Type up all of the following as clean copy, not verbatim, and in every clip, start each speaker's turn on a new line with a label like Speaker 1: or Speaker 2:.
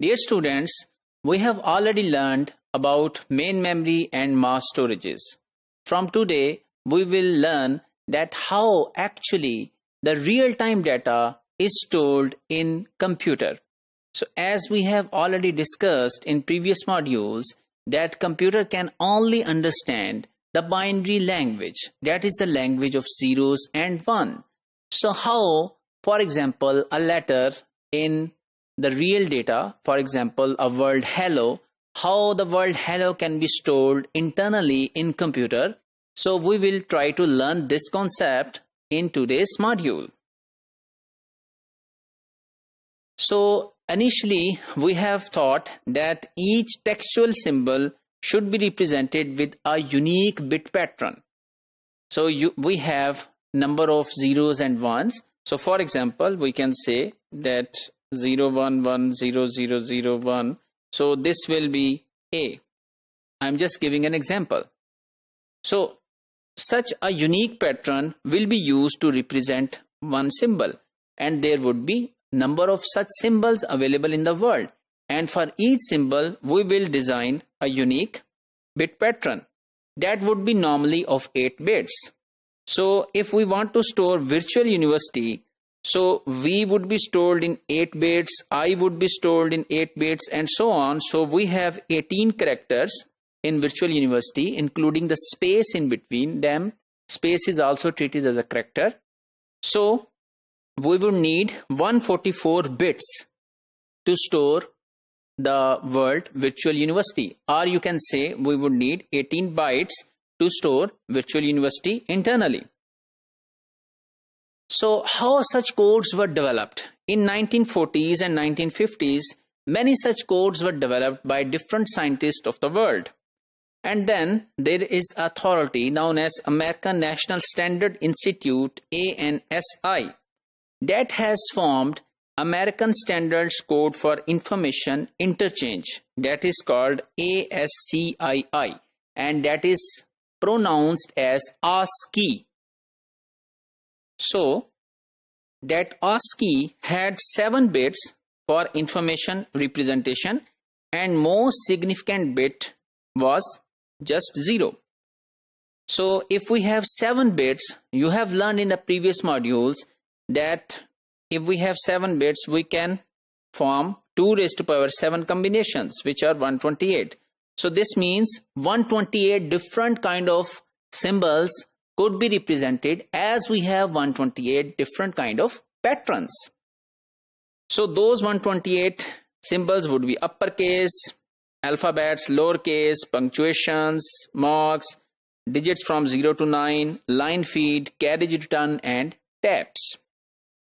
Speaker 1: Dear students, we have already learned about main memory and mass storages. From today, we will learn that how actually the real-time data is stored in computer. So as we have already discussed in previous modules, that computer can only understand the binary language, that is the language of zeros and one. So how, for example, a letter in the real data, for example, a word hello, how the word hello can be stored internally in computer. So we will try to learn this concept in today's module. So initially we have thought that each textual symbol should be represented with a unique bit pattern. So we have number of zeros and ones. So for example, we can say that 0 1 1 0 0 0 1. So this will be A. I'm just giving an example. So such a unique pattern will be used to represent one symbol, and there would be number of such symbols available in the world, and for each symbol we will design a unique bit pattern that would be normally of 8 bits. So if we want to store virtual university, so we would be stored in 8 bits, I would be stored in 8 bits, and so on. So we have 18 characters in virtual university, including the space in between them. Space is also treated as a character. So we would need 144 bits to store the word virtual university, or you can say we would need 18 bytes to store virtual university internally. So how such codes were developed? In 1940s and 1950s, many such codes were developed by different scientists of the world. And then there is an authority known as American National Standard Institute, ANSI, that has formed American Standards Code for Information Interchange, that is called ASCII, and that is pronounced as ASCII. So that ASCII had 7 bits for information representation, and most significant bit was just 0. So if we have 7 bits, you have learned in the previous modules that if we have 7 bits, we can form 2 raised to power 7 combinations, which are 128. So this means 128 different kind of symbols could be represented, as we have 128 different kind of patterns. So those 128 symbols would be uppercase, alphabets, lowercase, punctuations, marks, digits from 0 to 9, line feed, carriage return, and tabs.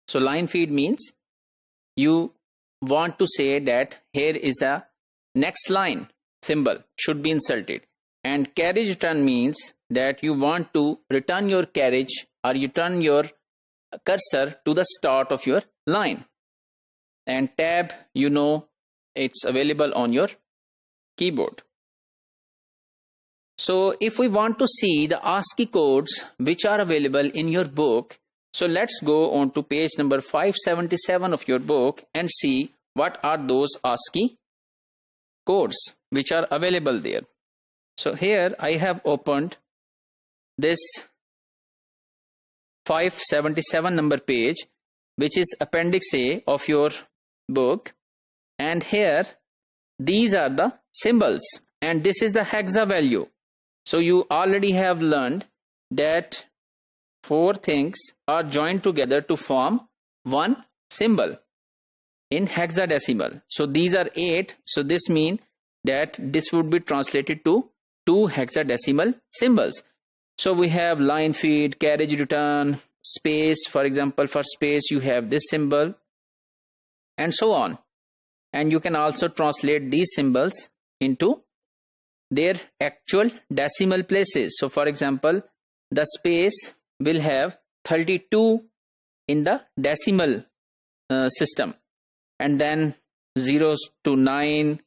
Speaker 1: So line feed means you want to say that here is a next line symbol should be inserted, and carriage return means that you want to return your carriage or you turn your cursor to the start of your line. And tab, you know, it's available on your keyboard. So if we want to see the ASCII codes which are available in your book, so let's go on to page number 577 of your book and see what are those ASCII codes which are available there. So here I have opened this 577 number page, which is appendix A of your book, and here these are the symbols, and this is the hexa value. So you already have learned that 4 things are joined together to form one symbol in hexadecimal. So these are 8, so this means that this would be translated to 2 hexadecimal symbols. So we have line feed, carriage return, space. For example, for space you have this symbol, and so on. And you can also translate these symbols into their actual decimal places. So for example, the space will have 32 in the decimal system, and then 0s to 9,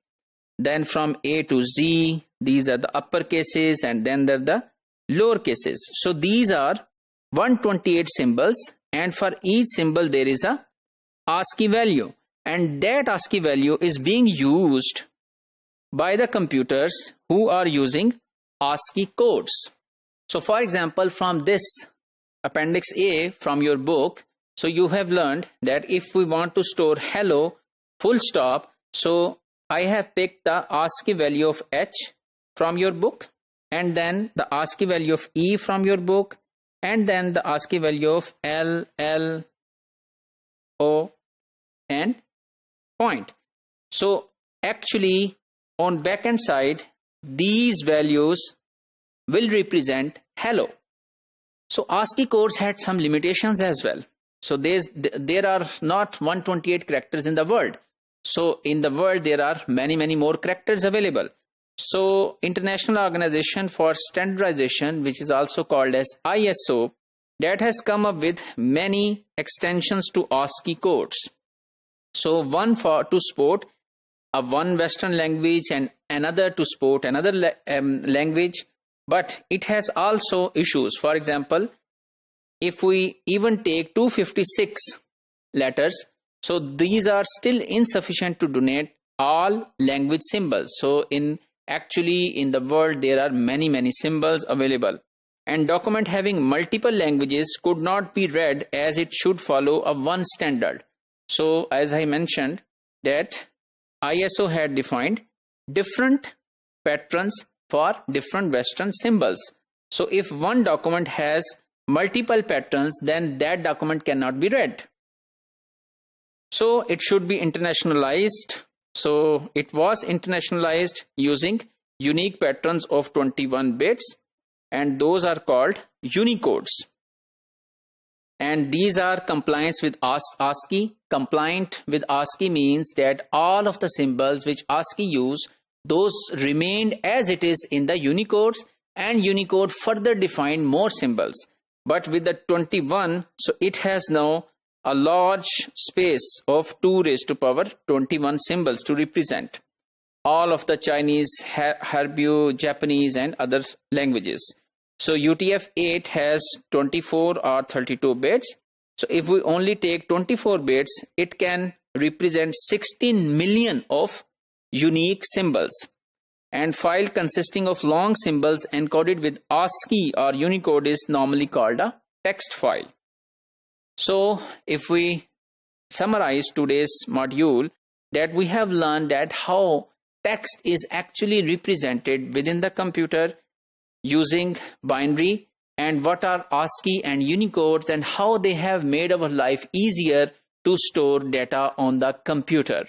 Speaker 1: then from A to Z, these are the upper cases, and then there are the lower cases. So these are 128 symbols, and for each symbol there is a ASCII value, and that ASCII value is being used by the computers who are using ASCII codes. So for example, from this Appendix A from your book, so you have learned that if we want to store hello full stop, so I have picked the ASCII value of H from your book, and then the ASCII value of E from your book, and then the ASCII value of L, L, O, and point. So actually on backend side, these values will represent hello. So ASCII codes had some limitations as well. So there are not 128 characters in the world. So in the world there are many more characters available. So International Organization for Standardization, which is also called as ISO, that has come up with many extensions to ASCII codes. So one to support one Western language and another to support another language, but it has also issues. For example, if we even take 256 letters, so these are still insufficient to donate all language symbols. So actually in the world there are many symbols available, and document having multiple languages could not be read as it should follow a one standard. So as I mentioned that ISO had defined different patterns for different Western symbols. So if one document has multiple patterns, then that document cannot be read. So it should be internationalized. So it was internationalized using unique patterns of 21 bits, and those are called Unicodes. And these are compliance with ASCII. Compliant with ASCII means that all of the symbols which ASCII use, those remained as it is in the Unicodes, and Unicode further defined more symbols. But with the 21, so it has now a large space of 2 raised to power 21 symbols to represent all of the Chinese, Hebrew, Japanese and other languages. So UTF-8 has 24 or 32 bits. So if we only take 24 bits, it can represent 16 million of unique symbols. And file consisting of long symbols encoded with ASCII or Unicode is normally called a text file. So if we summarize today's module, that we have learned that how text is actually represented within the computer using binary, and what are ASCII and Unicodes, and how they have made our life easier to store data on the computer.